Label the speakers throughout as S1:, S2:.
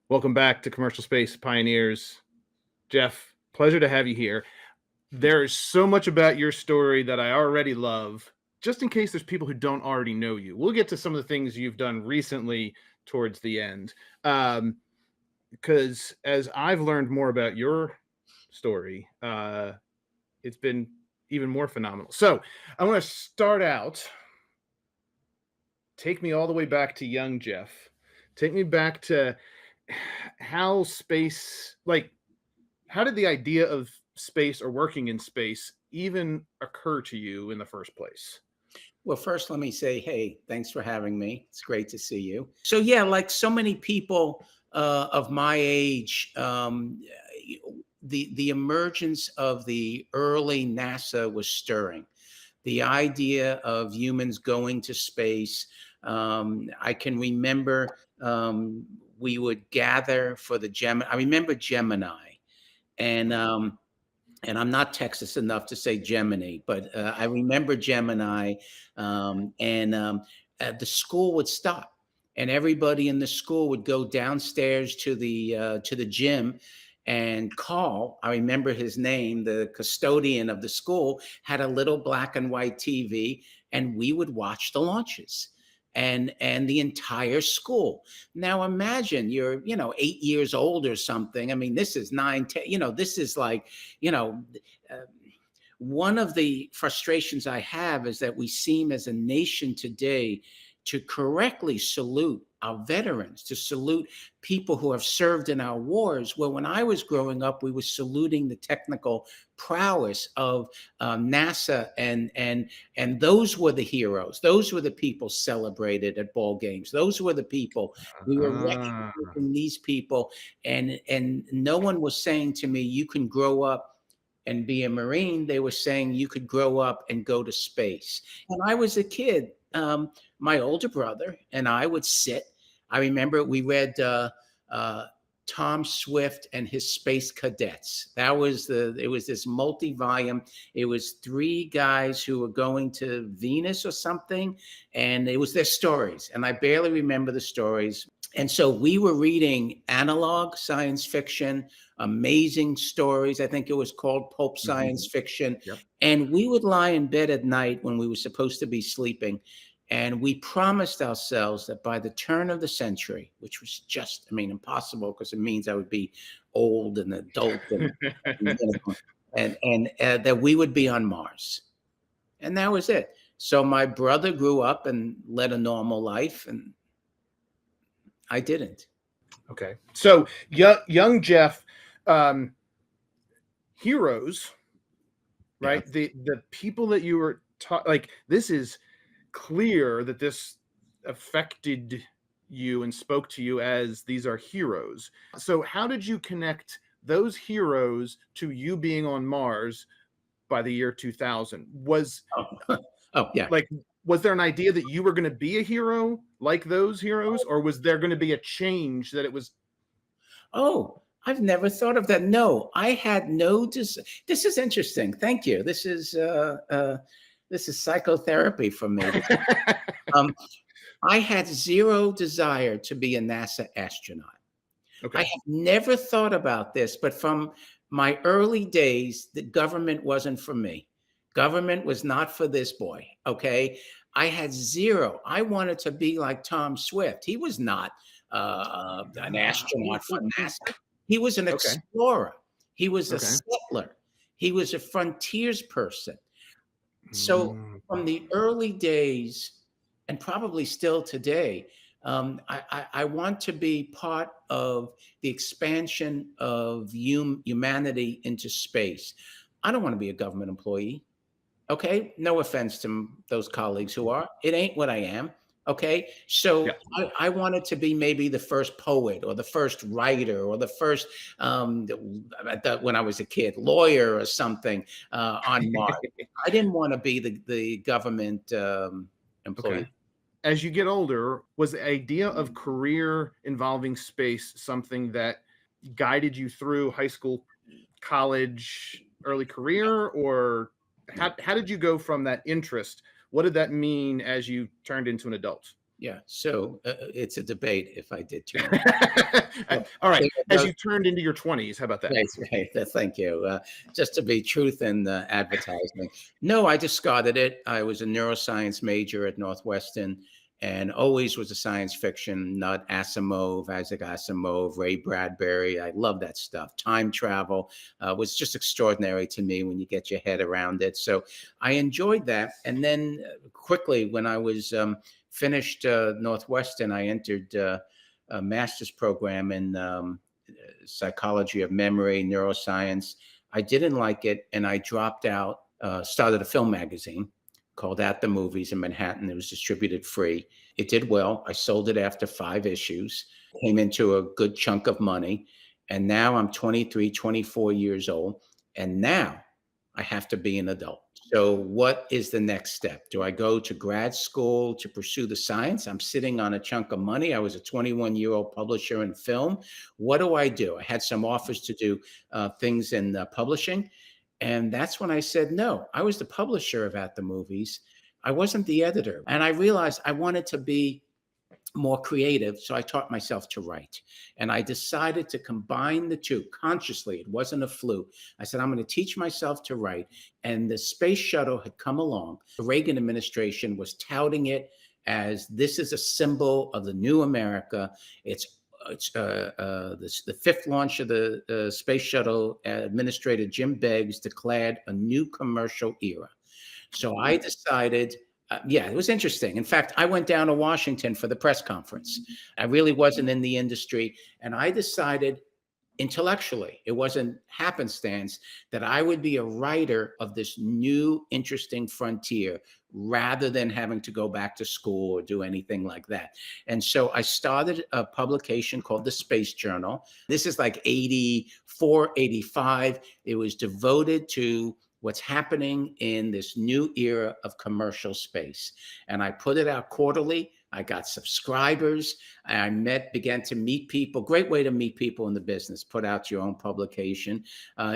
S1: Welcome back to Commercial Space Pioneers. Jeff, pleasure to have you here. There's so much about your story that I already love. Just in case there's people who don't already know you, we'll get to some of the things you've done recently towards the end. Because as I've learned more about your story, it's been even more phenomenal. So I want to start out. Take me all the way back to young Jeff. Take me back to how space, like, how did the idea of space or working in space even occur to you in the first place?
S2: Well, first, let me say, hey, thanks for having me. It's great to see you. So, yeah, like so many people of my age, the emergence of the early NASA was stirring. The idea of humans going to space. I can remember we would gather for the Gemini. I remember Gemini, and and I'm not Texas enough to say Gemini, but I remember Gemini, the school would stop, and everybody in the school would go downstairs to the gym and call. I remember his name. The custodian of the school had a little black and white TV, and we would watch the launches. And the entire school. Now imagine you're 8 years old or something. I mean, this is 9, 10. This is like you know. Uh, One of the frustrations I have is that we seem as a nation today to correctly salute our veterans, to salute people who have served in our wars. Well, when I was growing up, we were saluting the technical prowess of NASA, and those were the heroes. Those were the people celebrated at ball games. Those were the people we were
S1: Ah,
S2: recognizing. These people, and no one was saying to me, "You can grow up and be a Marine." They were saying you could grow up and go to space. When I was a kid, my older brother and I would sit. I remember we read uh, Tom Swift and his Space Cadets. It was this multi-volume. It was three guys who were going to Venus or something, and it was their stories. And I barely remember the stories. And so we were reading analog science fiction, amazing stories. I think it was called pulp
S1: mhm,
S2: science fiction.
S1: yep.
S2: And we would lie in bed at night when we were supposed to be sleeping. And we promised ourselves that by the turn of the century, which was just, I mean, impossible because it means I would be old and adult and that we would be on Mars. And that was it. So my brother grew up and led a normal life, and I didn't.
S1: Okay. So young Jeff, um, heroes,
S2: Yeah.
S1: right? The people that you were taught, like, this is clear that this affected you and spoke to you as these are heroes. So how did you connect those heroes to you being on Mars by the year 2000?
S2: Oh, oh yeah.
S1: Like, was there an idea that you were going to be a hero like those heroes, or was there going to be a change that it was?
S2: Oh, I've never thought of that. No, I had no. This is interesting. Thank you. This is psychotherapy for me. Um, I had zero desire to be a NASA astronaut. I
S1: Okay.
S2: have never thought about this, but from my early days, the government wasn't for me. Government was not for this boy. Okay. I had zero. I wanted to be like Tom Swift. He was not an
S1: Ooh,
S2: astronaut for
S1: ooh, ooh.
S2: NASA. He was an
S1: Okay.
S2: explorer. He was a
S1: Okay.
S2: settler. He was a frontiers person. So
S1: Mm,
S2: from the early days, and probably still today, I want to be part of the expansion of humanity into space. I don't want to be a government employee. Okay. No offense to those colleagues who are. It ain't what I am. Okay.
S1: yeah.
S2: So I wanted to be maybe the first poet or the first writer or the first, when I was a kid, lawyer or something on Mars. I didn't want to be the government
S1: Okay.
S2: employee.
S1: As you get older, was the idea of career involving space something that guided you through high school, college, early career, or how did you go from that interest? What did that mean as you turned into an adult?
S2: Yeah. So it's a debate if I did turn. So,
S1: All right.
S2: so,
S1: As
S2: no,
S1: you turned into your 20s, how about that?
S2: right, right. Thank you. Just to be truth in advertising. No, I discarded it. I was a neuroscience major at Northwestern and always was a science fiction nut. Asimov, Isaac Asimov, Ray Bradbury. I love that stuff. Time travel was just extraordinary to me when you get your head around it. So I enjoyed that. And then quickly, when I was finished Northwestern, I entered a master's program in psychology of memory, neuroscience. I didn't like it, and I dropped out. Started a film magazine called At the Movies in Manhattan. It was distributed free. It did well. I sold it after 5 issues. Came into a good chunk of money, and now I'm 23, 24 years old, and now I have to be an adult. So, what is the next step? Do I go to grad school to pursue the science? I'm sitting on a chunk of money. I was a 21-year-old publisher in film. What do I do? I had some offers to do things in publishing. And that's when I said no. I was the publisher of At the Movies. I wasn't the editor. And I realized I wanted to be more creative. So I taught myself to write. And I decided to combine the two consciously. It wasn't a fluke. I said, I'm going to teach myself to write. And the space shuttle had come along. The Reagan administration was touting it as this is a symbol of the new America. It's the fifth launch of the space shuttle. Administrator Jim Beggs declared a new commercial era. So I decided, yeah, it was interesting. In fact, I went down to Washington for the press conference. I really wasn't in the industry. And I decided intellectually, it wasn't happenstance, that I would be a writer of this new, interesting frontier rather than having to go back to school or do anything like that. And so I started a publication called the Space Journal. This is like 84, 85. It was devoted to what's happening in this new era of commercial space. And I put it out quarterly. I got subscribers. I began to meet people. Great way to meet people in the business. Put out your own publication.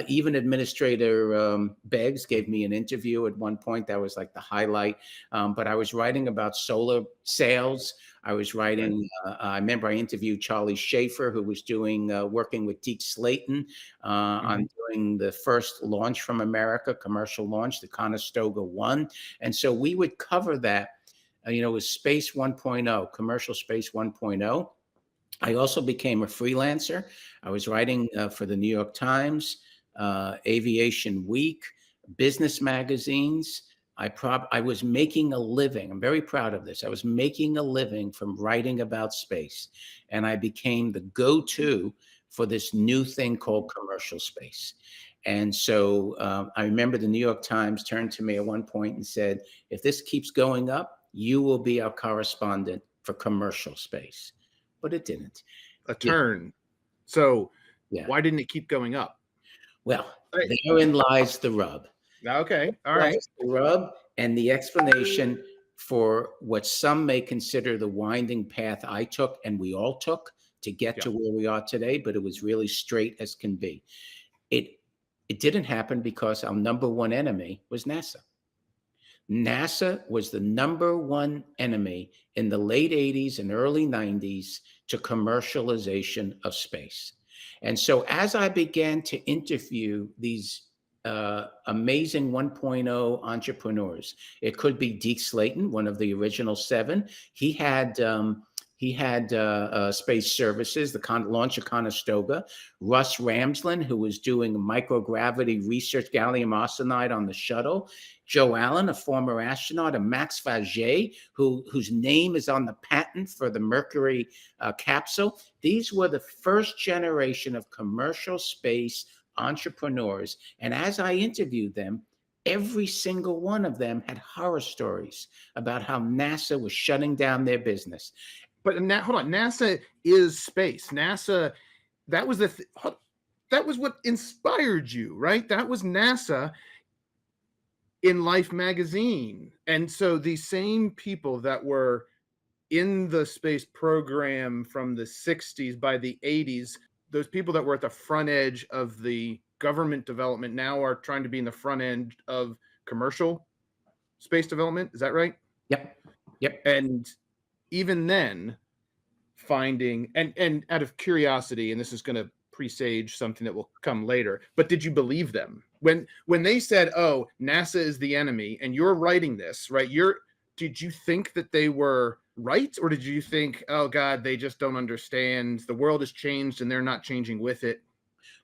S2: Even Administrator Beggs gave me an interview at one point. That was like the highlight. But I was writing about solar sales. I was writing. I remember I interviewed Charlie Schaefer, who was working with Deke Slayton on doing the first launch from America, commercial launch, the Conestoga 1. And so we would cover that. It was Space 1.0, commercial Space 1.0. I also became a freelancer. I was writing for the New York Times, Aviation Week, business magazines. I was making a living. I'm very proud of this. I was making a living from writing about space. And I became the go-to for this new thing called commercial space. And so I remember the New York Times turned to me at one point and said, if this keeps going up, you will be our correspondent for commercial space. But it didn't.
S1: A turn. So
S2: Yeah.
S1: why didn't it keep going up?
S2: Well, therein lies the rub.
S1: Okay. All right.
S2: The rub and the explanation for what some may consider the winding path I took and we all took to get to where we are today, but it was really straight as can be. It didn't happen because our number one enemy was NASA. NASA was the number one enemy in the late 80s and early 90s to commercialization of space. And so as I began to interview these amazing 1.0 entrepreneurs, it could be Deke Slayton, one of the original 7. He had space services, the launch of Conestoga. Russ Ramsland, who was doing microgravity research, gallium arsenide on the shuttle. Joe Allen, a former astronaut, and Max Faget, whose name is on the patent for the Mercury capsule. These were the first generation of commercial space entrepreneurs. And as I interviewed them, every single one of them had horror stories about how NASA was shutting down their business.
S1: But hold on, NASA is space. NASA, that was that was what inspired you, right? That was NASA in Life magazine. And so these same people that were in the space program from the 60s, by the 80s, those people that were at the front edge of the government development now are trying to be in the front end of commercial space development. Is that right?
S2: Yep.
S1: And even then, finding and out of curiosity, and this is going to presage something that will come later, but did you believe them when they said, oh, NASA is the enemy and you're writing this, right? Did you think that they were right, or did you think, oh god, they just don't understand, the world has changed and they're not changing with it?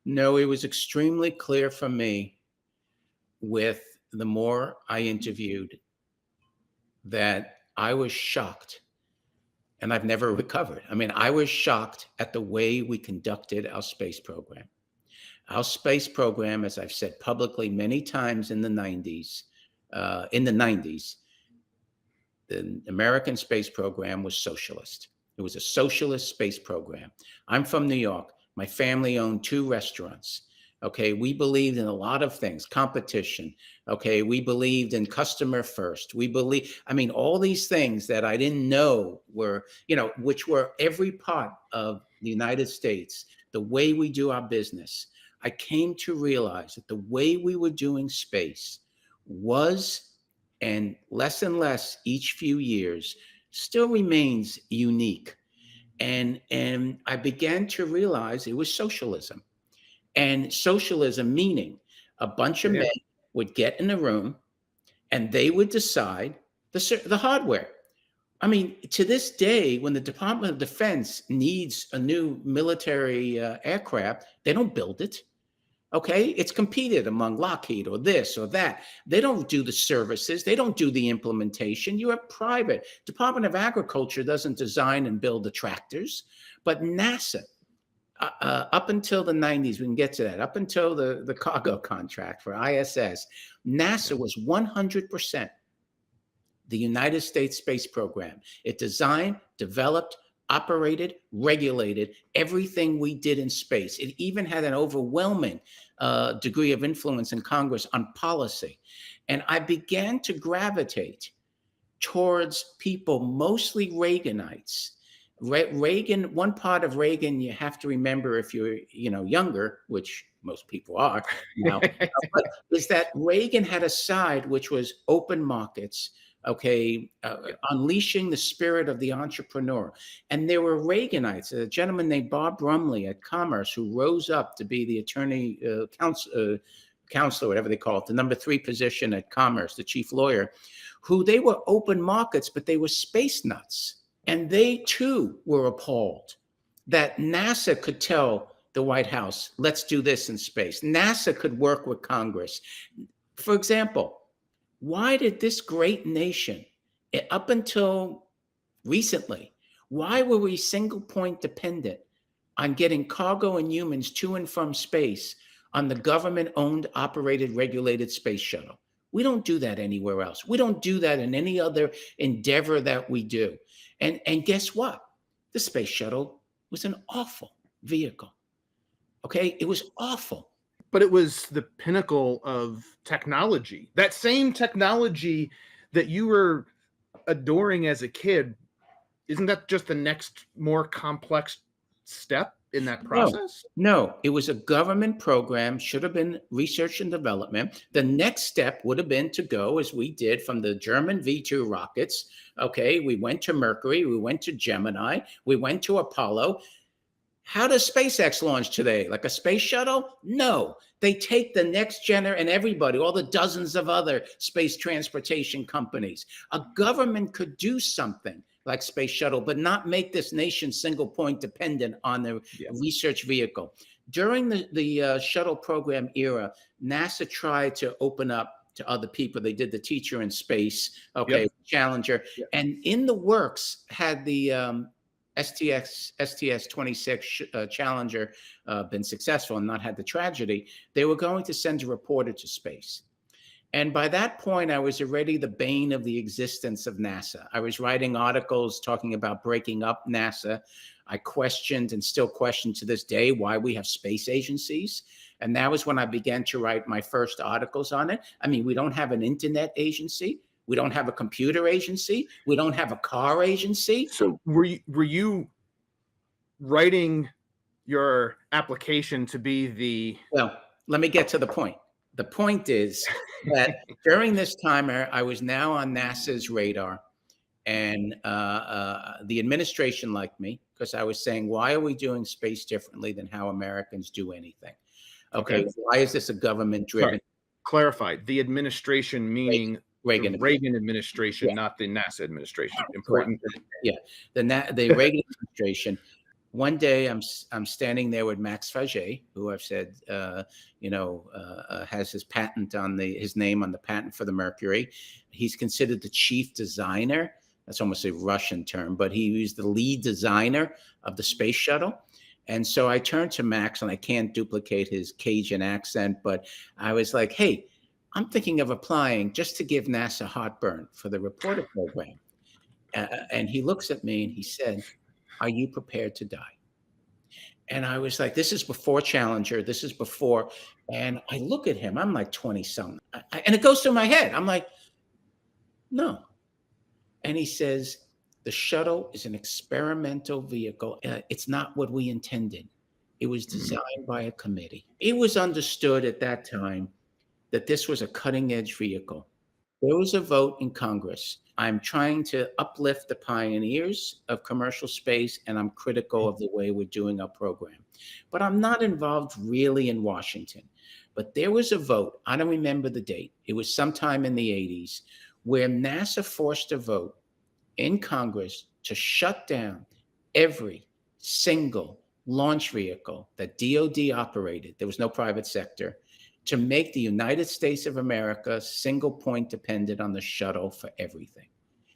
S2: No, it was extremely clear for me with the more I interviewed that I was shocked, and I've never recovered. I mean, I was shocked at the way we conducted our space program. Our space program, as I've said publicly many times in the 90s, the American space program was socialist. It was a socialist space program. I'm from New York. My family owned 2 restaurants. Okay, we believed in a lot of things, competition. Okay, we believed in customer first. I mean, all these things that I didn't know were, which were every part of the United States, the way we do our business. I came to realize that the way we were doing space was, and less each few years, still remains unique. And I began to realize it was socialism. And socialism meaning a bunch of
S1: Yeah.
S2: men would get in a room and they would decide the hardware. I mean, to this day, when the Department of Defense needs a new military aircraft, they don't build it. Okay, it's competed among Lockheed or this or that. They don't do the services. They don't do the implementation. You're a private. Department of Agriculture doesn't design and build the tractors, but NASA, up until the 90s, we can get to that, up until the cargo contract for ISS, NASA was 100% the United States space program. It designed, developed, operated, regulated everything we did in space. It even had an overwhelming degree of influence in Congress on policy. And I began to gravitate towards people, mostly Reaganites. Reagan, one part of Reagan you have to remember if you're, younger, which most people are now, is that Reagan had a side which was open markets, unleashing the spirit of the entrepreneur. And there were Reaganites, a gentleman named Bob Brumley at Commerce, who rose up to be the attorney counselor, whatever they call it, the number 3 position at Commerce, the chief lawyer, who they were open markets, but they were space nuts. And they too were appalled that NASA could tell the White House, let's do this in space. NASA could work with Congress. For example, why did this great nation, up until recently, why were we single point dependent on getting cargo and humans to and from space on the government-owned, operated, regulated space shuttle? We don't do that anywhere else. We don't do that in any other endeavor that we do. And guess what? The space shuttle was an awful vehicle. Okay, it was awful.
S1: But it was the pinnacle of technology. That same technology that you were adoring as a kid, isn't that just the next more complex step in that process?
S2: No, it was a government program, should have been research and development. The next step would have been to go, as we did, from the German V2 rockets. Okay, we went to Mercury, we went to Gemini, we went to Apollo. How does SpaceX launch today? Like a space shuttle? No. They take the next and everybody, all the dozens of other space transportation companies. A government could do something like space shuttle, but not make this nation single point dependent on the research vehicle. During the shuttle program era, NASA tried to open up to other people. They did the Teacher in Space, Challenger, and in the works had the STS-26 Challenger been successful and not had the tragedy, they were going to send a reporter to space. And by that point, I was already the bane of the existence of NASA. I was writing articles talking about breaking up NASA. I questioned and still question to this day why we have space agencies. And that was when I began to write my first articles on it. I mean, we don't have an internet agency. We don't have a computer agency. We don't have a car agency.
S1: So were you writing your application to be the...
S2: Well, let me get to the point. The point is that during this time, I was now on NASA's radar. And the administration liked me because I was saying, why are we doing space differently than how Americans do anything?
S1: Okay.
S2: Okay, why is this a government
S1: Sorry.
S2: driven?
S1: Clarify. The administration meaning the
S2: Reagan,
S1: Reagan administration,
S2: yeah,
S1: not the NASA administration.
S2: correct.
S1: Important.
S2: Yeah, the Reagan administration. One day, I'm standing there with Max Faget, who I've said, has his patent on his name on the patent for the Mercury. He's considered the chief designer. That's almost a Russian term, but he was the lead designer of the space shuttle. And so I turned to Max, and I can't duplicate his Cajun accent, but I was like, "Hey, I'm thinking of applying just to give NASA heartburn for the reporter program." And he looks at me and he said, "Are you prepared to die?" And I was like, this is before Challenger. This is before. And I look at him. I'm like 20 something. And it goes through my head. I'm like, no. And he says, the shuttle is an experimental vehicle. It's not what we intended. It was designed by a committee. It was understood at that time that this was a cutting edge vehicle. There was a vote in Congress. I'm trying to uplift the pioneers of commercial space, and I'm critical of the way we're doing our program. But I'm not involved really in Washington. But there was a vote, I don't remember the date, it was sometime in the 80s, where NASA forced a vote in Congress to shut down every single launch vehicle that DoD operated. There was no private sector, to make the United States of America single point dependent on the shuttle for everything.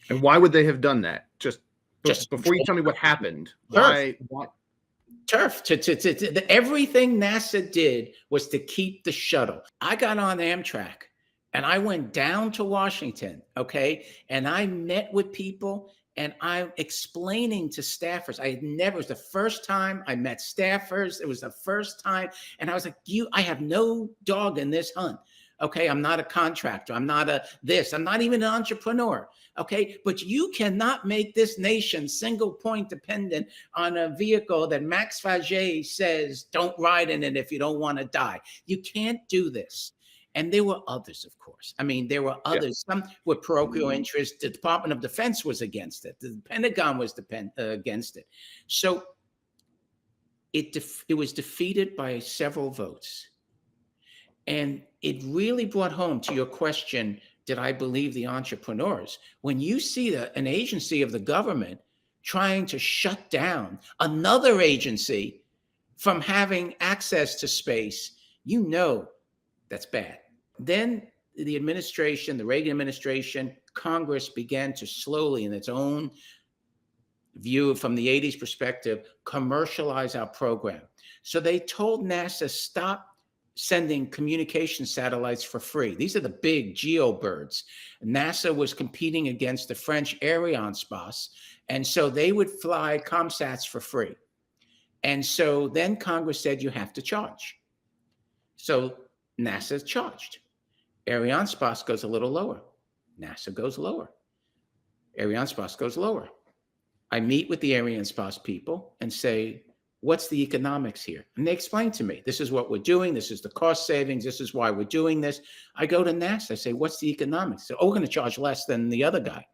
S1: And why would they have done that? Just before you tell me what happened, why?
S2: Turf. Everything NASA did was to keep the shuttle. I got on Amtrak and I went down to Washington, okay? And I met with people and I'm explaining to staffers. It was the first time I met staffers. It was the first time. And I was like, I have no dog in this hunt. Okay, I'm not a contractor. I'm not I'm not even an entrepreneur. Okay, but you cannot make this nation single point dependent on a vehicle that Max Faget says don't ride in it if you don't want to die. You can't do this. And there were others, of course. I mean, there were others. Some were parochial interest. The Department of Defense was against it. The Pentagon was against it. So it was defeated by several votes. And it really brought home to your question, did I believe the entrepreneurs? When you see an agency of the government trying to shut down another agency from having access to space, you know that's bad. Then the administration, the Reagan administration, Congress began to slowly, in its own view from the 80s perspective, commercialize our program. So they told NASA, stop sending communication satellites for free. These are the big geo birds. NASA was competing against the French Arianespace, and so they would fly ComSats for free. And so then Congress said, you have to charge. So NASA charged. Arianespace goes a little lower. NASA goes lower. Arianespace goes lower. I meet with the Arianespace people and say, what's the economics here? And they explain to me, this is what we're doing. This is the cost savings. This is why we're doing this. I go to NASA. I say, what's the economics? So, we're going to charge less than the other guy.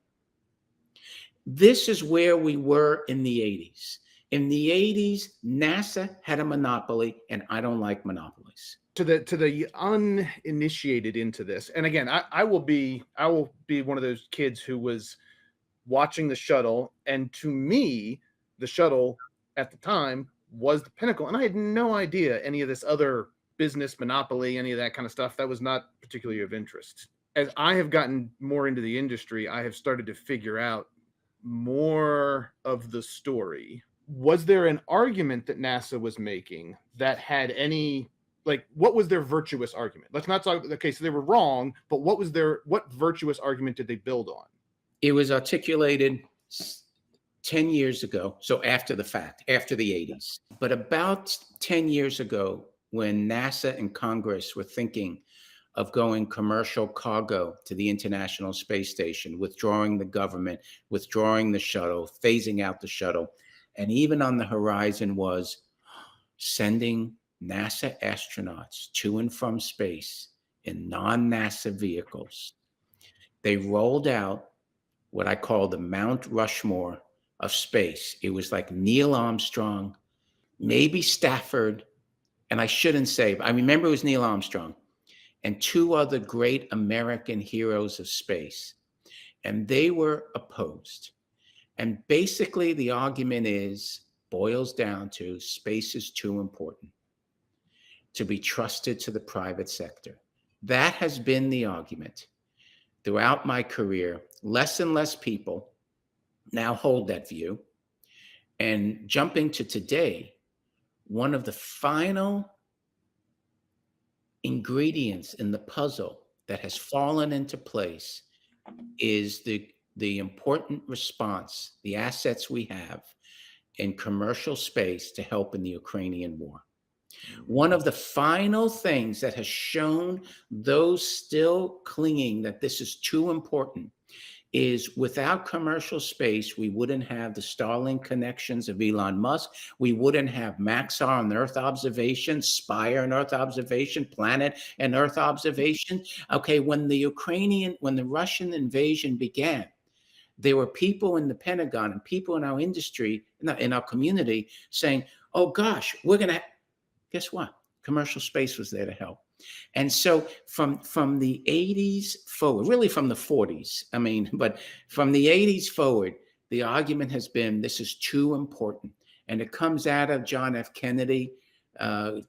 S2: This is where we were in the 80s. In the 80s, NASA had a monopoly, and I don't like monopolies.
S1: To the uninitiated into this, and again, I will be one of those kids who was watching the shuttle, and to me, the shuttle at the time was the pinnacle, and I had no idea any of this other business monopoly, any of that kind of stuff. That was not particularly of interest. As I have gotten more into the industry, I have started to figure out more of the story. Was there an argument that NASA was making that had any, like, what was their virtuous argument? Let's not talk, okay, so they were wrong, but what virtuous argument did they build on?
S2: It was articulated 10 years ago, so after the fact, after the 80s. But about 10 years ago, when NASA and Congress were thinking of going commercial cargo to the International Space Station, withdrawing the government, withdrawing the shuttle, phasing out the shuttle, and even on the horizon was sending NASA astronauts to and from space in non-NASA vehicles. They rolled out what I call the Mount Rushmore of space. It was like Neil Armstrong, maybe Stafford, and I shouldn't say, but I remember it was Neil Armstrong and two other great American heroes of space. And they were opposed. And basically, the argument boils down to space is too important to be trusted to the private sector. That has been the argument throughout my career. Less and less people now hold that view. And jumping to today, one of the final ingredients in the puzzle that has fallen into place is the important response, the assets we have in commercial space to help in the Ukrainian war. One of the final things that has shown those still clinging that this is too important is without commercial space, we wouldn't have the Starlink connections of Elon Musk. We wouldn't have Maxar on Earth observation, Spire on Earth observation, Planet and Earth observation. Okay, when the Russian invasion began, there were people in the Pentagon and people in our industry, in our community saying, oh gosh, we're going to, guess what? Commercial space was there to help. And so from the 80s forward, really from the 40s, but from the 80s forward, the argument has been this is too important. And it comes out of John F. Kennedy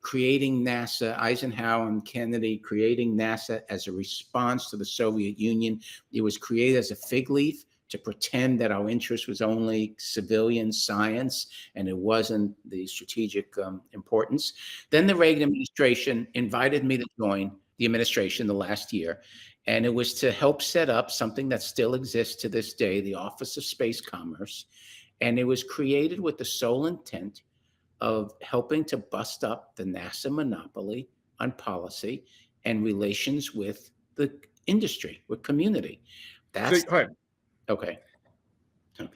S2: creating NASA, Eisenhower and Kennedy creating NASA as a response to the Soviet Union. It was created as a fig leaf to pretend that our interest was only civilian science and it wasn't the strategic importance. Then the Reagan administration invited me to join the administration the last year, and it was to help set up something that still exists to this day, the Office of Space Commerce. And it was created with the sole intent of helping to bust up the NASA monopoly on policy and relations with the industry, with community. That's okay.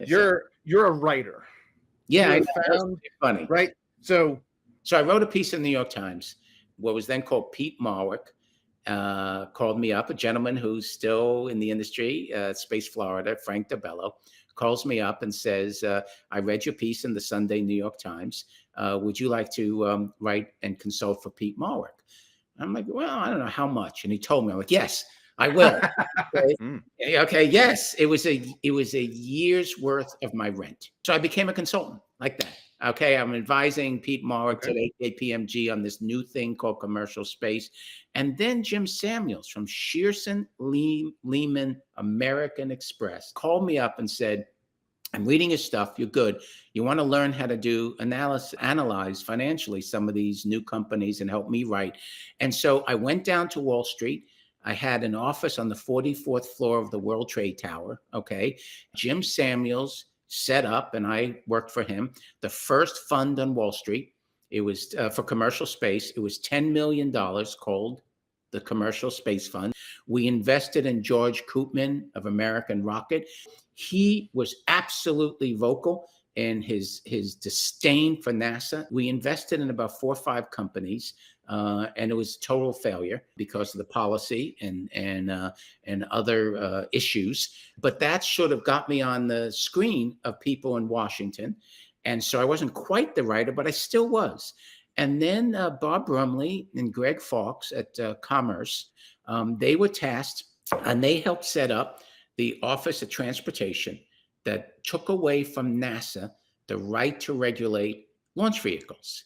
S1: You're a writer.
S2: Yeah, I know.
S1: Found,
S2: funny,
S1: right? So
S2: I wrote a piece in the New York Times. What was then called Pete Marwick called me up. A gentleman who's still in the industry, Space Florida, Frank DeBello, calls me up and says, "I read your piece in the Sunday New York Times. Would you like to write and consult for Pete Marwick?" I'm like, "Well, I don't know how much." And he told me, I'm like, "Yes, I will." Okay, yes, it was a year's worth of my rent. So I became a consultant like that. Okay, I'm advising Pete Marwick at KPMG on this new thing called commercial space. And then Jim Samuels from Shearson Lehman American Express called me up and said, "I'm reading your stuff. You're good. You want to learn how to do analyze financially some of these new companies and help me write." And so I went down to Wall Street. I had an office on the 44th floor of the World Trade Tower. Okay. Jim Samuels set up, and I worked for him, the first fund on Wall Street. It was for commercial space. It was $10 million, called the Commercial Space Fund. We invested in George Koopman of American Rocket. He was absolutely vocal in his disdain for NASA. We invested in about 4 or 5 companies. And it was total failure because of the policy and other issues. But that sort of got me on the screen of people in Washington. And so I wasn't quite the writer, but I still was. And then Bob Brumley and Greg Fawkes at Commerce, they were tasked, and they helped set up the Office of Transportation that took away from NASA the right to regulate launch vehicles.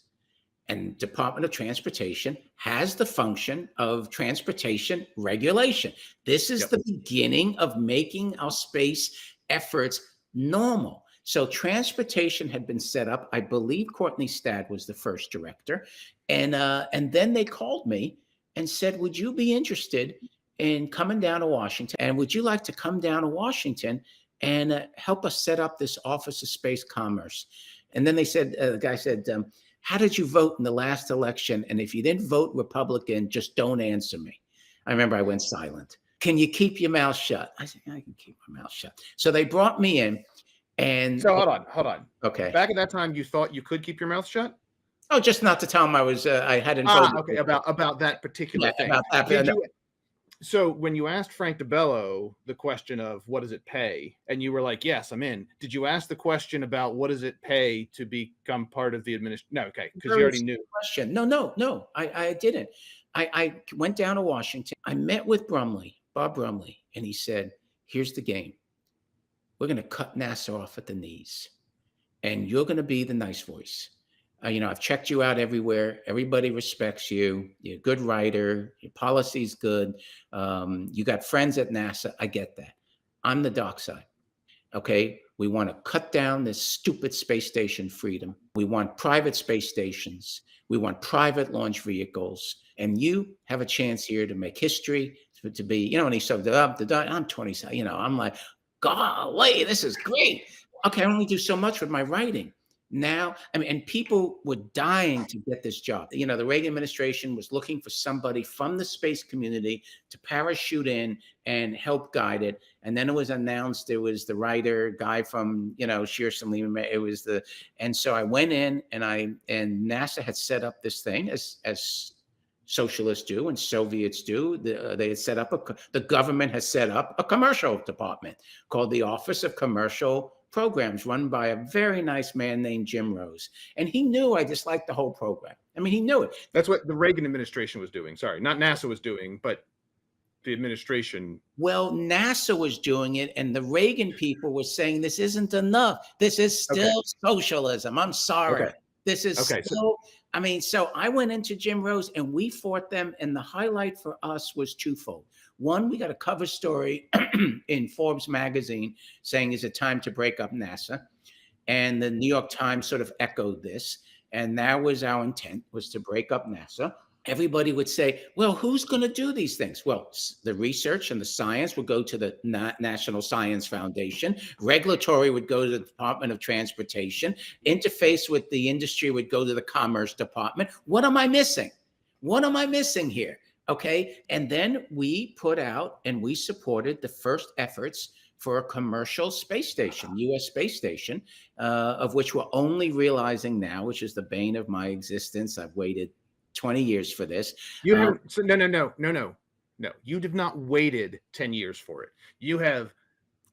S2: And Department of Transportation has the function of transportation regulation. This is the beginning of making our space efforts normal. So transportation had been set up. I believe Courtney Stadd was the first director. And then they called me and said, "Would you be interested in coming down to Washington? And would you like to come down to Washington and help us set up this Office of Space Commerce?" And then they said, the guy said, "How did you vote in the last election? And if you didn't vote Republican, just don't answer me." I remember I went silent. "Can you keep your mouth shut?" I said, "I can keep my mouth shut." So they brought me in. And
S1: so hold on.
S2: Okay.
S1: Back at that time, you thought you could keep your mouth shut?
S2: Oh, just not to tell them I hadn't voted.
S1: Okay, about that particular thing.
S2: About that.
S1: So when you asked Frank DeBello the question of what does it pay, and you were like, "Yes, I'm in," did you ask the question about what does it pay to become part of the administration? No, okay, because you
S2: Very
S1: already
S2: simple
S1: knew.
S2: question. No, no, no, I didn't. I went down to Washington. I met with Bob Brumley, and he said, "Here's the game. We're going to cut NASA off at the knees, and you're going to be the nice voice. I've checked you out everywhere. Everybody respects you. You're a good writer. Your policy's good. You got friends at NASA. I get that. I'm the dark side. Okay. We want to cut down this stupid space station freedom. We want private space stations. We want private launch vehicles. And you have a chance here to make history, to be, and he said, I'm 20, I'm like, golly, this is great. Okay, I only do so much with my writing. Now, I mean, and people were dying to get this job. The Reagan administration was looking for somebody from the space community to parachute in and help guide it. And then it was announced it was the writer guy from, Shearson Lehman. It was and so I went in and NASA had set up this thing as socialists do and Soviets do. They had set up the government has set up a commercial department called the Office of Commercial Programs, run by a very nice man named Jim Rose. And he knew I disliked the whole program. I mean, he knew it.
S1: That's what the Reagan administration was doing. Sorry, not NASA was doing, but the administration.
S2: Well, NASA was doing it, and the Reagan people were saying this isn't enough. This is still socialism. I'm sorry.
S1: Okay.
S2: This is still. So I went into Jim Rose and we fought them. And the highlight for us was twofold. One, we got a cover story in Forbes magazine saying, is it time to break up NASA? And the New York Times sort of echoed this. And that was our intent, was to break up NASA. Everybody would say, well, who's going to do these things? Well, the research and the science would go to the National Science Foundation. Regulatory would go to the Department of Transportation. Interface with the industry would go to the Commerce Department. What am I missing? What am I missing here? Okay. And then we put out and we supported the first efforts for a commercial space station, U.S. space station, of which we're only realizing now, which is the bane of my existence. I've waited 20 years for this.
S1: You haven't. So no. You have not waited 10 years for it. You have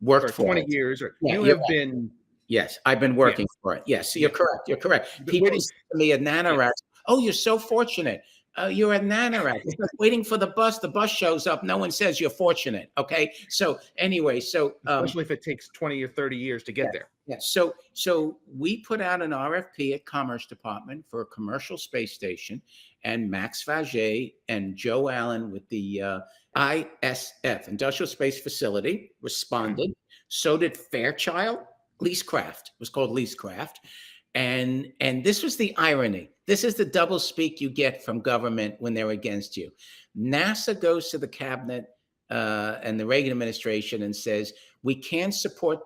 S2: worked for
S1: 20
S2: it.
S1: years. You have been.
S2: Yes, I've been working for it. Yes, you're correct. You're correct. People say to me at NanoRack, oh, you're so fortunate. You're at NanoRack. Waiting for the bus. The bus shows up. No one says you're fortunate. Okay. So anyway,
S1: especially if it takes 20 or 30 years to get there.
S2: Yeah. So we put out an RFP at Commerce Department for a commercial space station, and Max Faget and Joe Allen with the ISF, Industrial Space Facility, responded. So did Fairchild. Leasecraft was called Leasecraft. And this was the irony. This is the double speak you get from government when they're against you. NASA goes to the cabinet and the Reagan administration and says, we can't support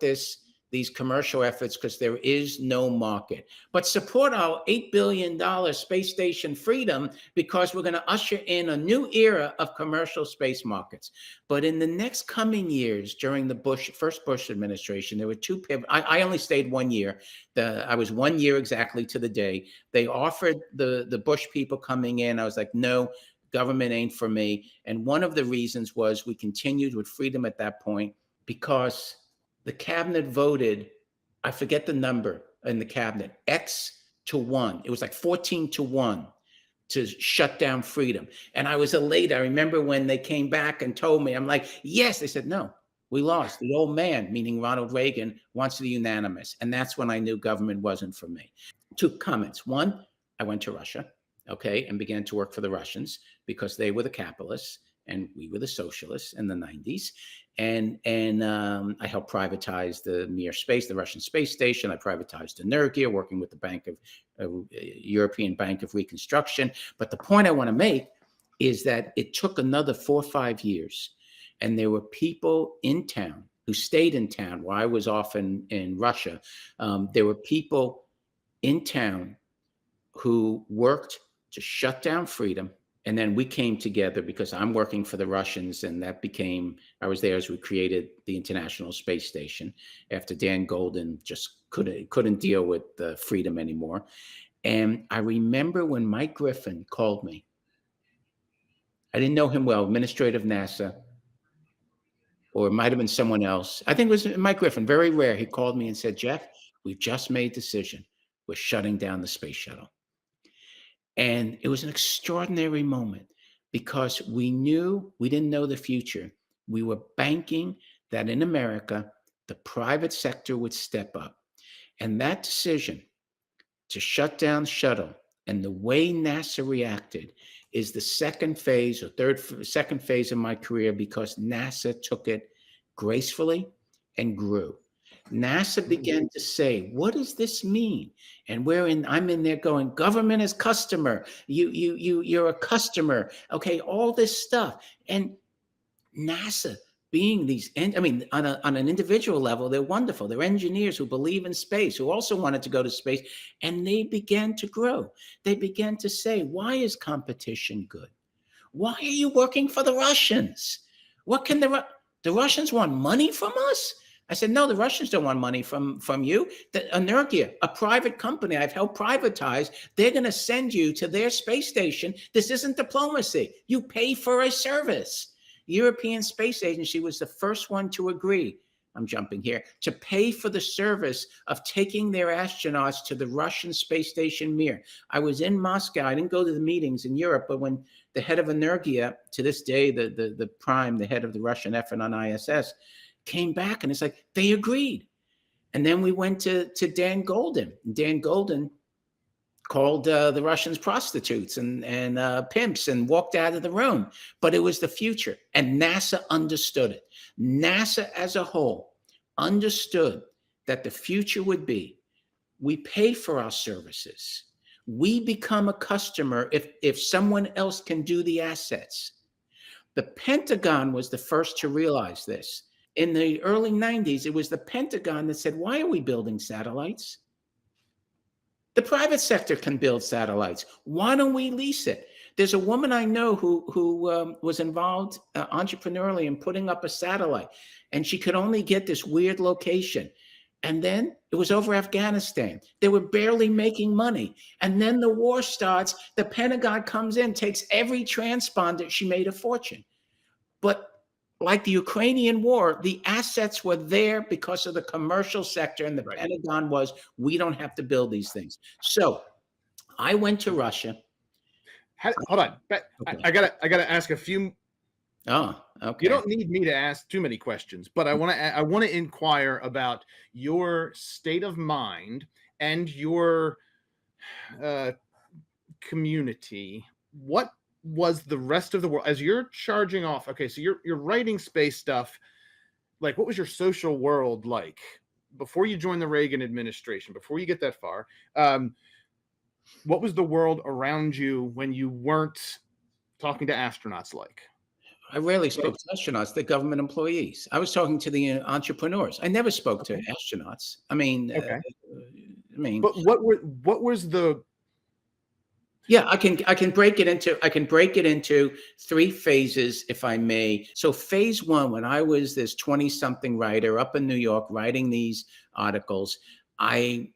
S2: these commercial efforts because there is no market, but support our $8 billion space station freedom because we're going to usher in a new era of commercial space markets. But in the next coming years, during the first Bush administration, there were two pivots. I only stayed 1 year. I was 1 year exactly to the day. They offered the Bush people coming in. I was like, no, government ain't for me. And one of the reasons was we continued with freedom at that point because the cabinet voted, I forget the number in the cabinet, X to 1. It was like 14 to 1 to shut down freedom. And I was elated. I remember when they came back and told me, I'm like, yes. They said, no, we lost. The old man, meaning Ronald Reagan, wants the unanimous. And that's when I knew government wasn't for me. Two comments. One, I went to Russia, okay, and began to work for the Russians because they were the capitalists and we were the socialists in the 90s. And I helped privatize the Mir space, the Russian space station. I privatized Energia, working with the European Bank of Reconstruction. But the point I want to make is that it took another 4 or 5 years. And there were people in town who stayed in town while I was off in Russia. There were people in town who worked to shut down freedom. And then we came together because I'm working for the Russians, and I was there as we created the International Space Station after Dan Golden just couldn't deal with the freedom anymore. And I remember when Mike Griffin called me I didn't know him well, administrator of NASA, or it might have been someone else. I think it was Mike Griffin, very rare. He called me and said, Jeff, we've just made a decision. We're shutting down the space shuttle. And it was an extraordinary moment because we didn't know the future. We were banking that in America, the private sector would step up. And that decision to shut down shuttle and the way NASA reacted is the second phase or second phase of my career because NASA took it gracefully and grew. NASA began to say, what does this mean? And I'm in there going, government is customer. You're a customer. Okay, all this stuff. And NASA being these, and I mean, on an individual level, they're wonderful. They're engineers who believe in space, who also wanted to go to space, and they began to grow. They began to say, why is competition good? Why are you working for the Russians? What can the Russians want money from us? I said, no, the Russians don't want money from you. The Energia, a private company I've helped privatize, they're going to send you to their space station. This isn't diplomacy. You pay for a service. The European Space Agency was the first one to agree, I'm jumping here, to pay for the service of taking their astronauts to the Russian space station Mir. I was in Moscow. I didn't go to the meetings in Europe, but when the head of Energia, to this day, the prime, the head of the Russian effort on ISS, came back and it's like, they agreed. And then we went to Dan Golden. Dan Golden called the Russians prostitutes and pimps and walked out of the room. But it was the future. And NASA understood it. NASA as a whole understood that the future would be, we pay for our services. We become a customer if someone else can do the assets. The Pentagon was the first to realize this. In the early 90s, it was the Pentagon that said, why are we building satellites? The private sector can build satellites. Why don't we lease it? There's a woman I know who was involved entrepreneurially in putting up a satellite, and she could only get this weird location. And then it was over Afghanistan. They were barely making money. And then the war starts. The Pentagon comes in, takes every transponder. She made a fortune. But like the Ukrainian war, the assets were there because of the commercial sector, and the Pentagon was, we don't have to build these things. So I went to Russia.
S1: Hold on. I gotta ask a few.
S2: Oh, okay.
S1: You don't need me to ask too many questions, but I want to inquire about your state of mind and your community. What was the rest of the world as you're charging off? Okay, so you're writing space stuff. Like, what was your social world like before you joined the Reagan administration? Before you get that far, what was the world around you when you weren't talking to astronauts like?
S2: I rarely spoke to astronauts, the government employees. I was talking to the entrepreneurs. I never spoke to astronauts. I mean,
S1: but what was the?
S2: Yeah, I can break it into three phases, if I may. So phase one, when I was this 20-something writer up in New York writing these articles, I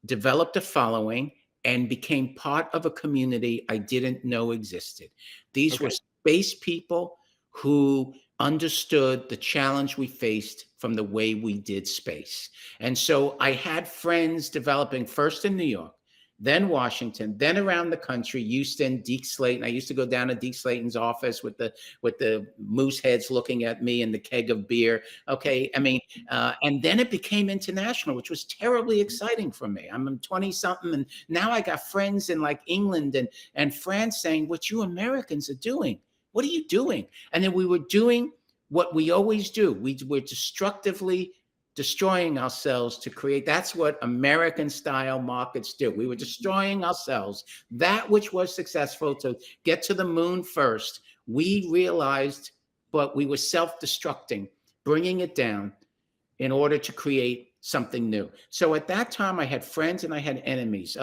S2: developed a following and became part of a community I didn't know existed. These were space people who understood the challenge we faced from the way we did space. And so I had friends developing first in New York, then Washington, then around the country, Houston, Deke Slayton. I used to go down to Deke Slayton's office with the moose heads looking at me and the keg of beer. Okay, I mean, and then it became international, which was terribly exciting for me. I'm 20-something, and now I got friends in like England and France saying, what you Americans are doing, what are you doing? And then we were doing what we always do. We were destructively destroying ourselves to create. That's what American style markets do. We were destroying ourselves. That which was successful to get to the moon first, we realized, but we were self-destructing, bringing it down in order to create something new. So at that time, I had friends and I had enemies.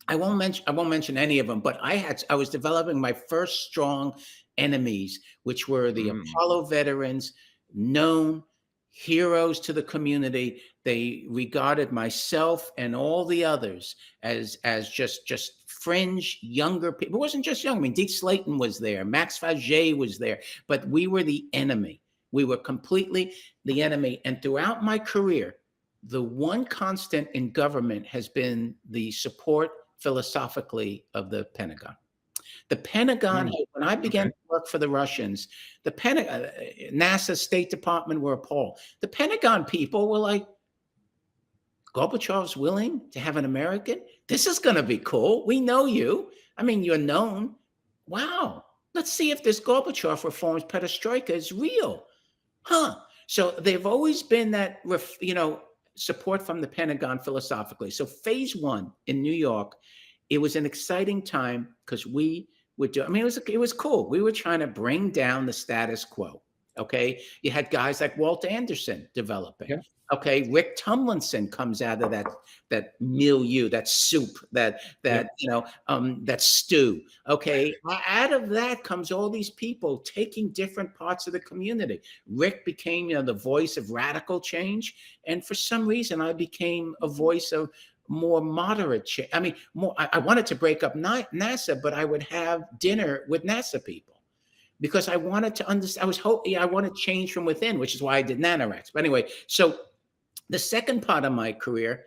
S2: I won't mention any of them, but I was developing my first strong enemies, which were the Apollo veterans, known heroes to the community. They regarded myself and all the others as just fringe younger people. It wasn't just young. I mean, Deke Slayton was there. Max Faget was there. But we were the enemy. We were completely the enemy. And throughout my career, the one constant in government has been the support philosophically of the Pentagon. The Pentagon, when I began
S1: Okay.
S2: to work for the Russians, the Pentagon, NASA, State Department were appalled. The Pentagon people were like, Gorbachev's willing to have an American? This is going to be cool. We know you. I mean, you're known. Wow. Let's see if this Gorbachev reforms perestroika is real. Huh. So they've always been that, support from the Pentagon philosophically. So phase one in New York, it was an exciting time because we would do, I mean, it was cool. We were trying to bring down the status quo. Okay. You had guys like Walt Anderson developing.
S1: Yeah.
S2: Okay. Rick Tumlinson comes out of that milieu, that soup, that stew. Okay. Out of that comes all these people taking different parts of the community. Rick became, the voice of radical change. And for some reason, I became a voice of more moderate change. I mean, I wanted to break up NASA, but I would have dinner with NASA people because I wanted to understand. I wanted change from within, which is why I did NanoRacks. But anyway, so the second part of my career,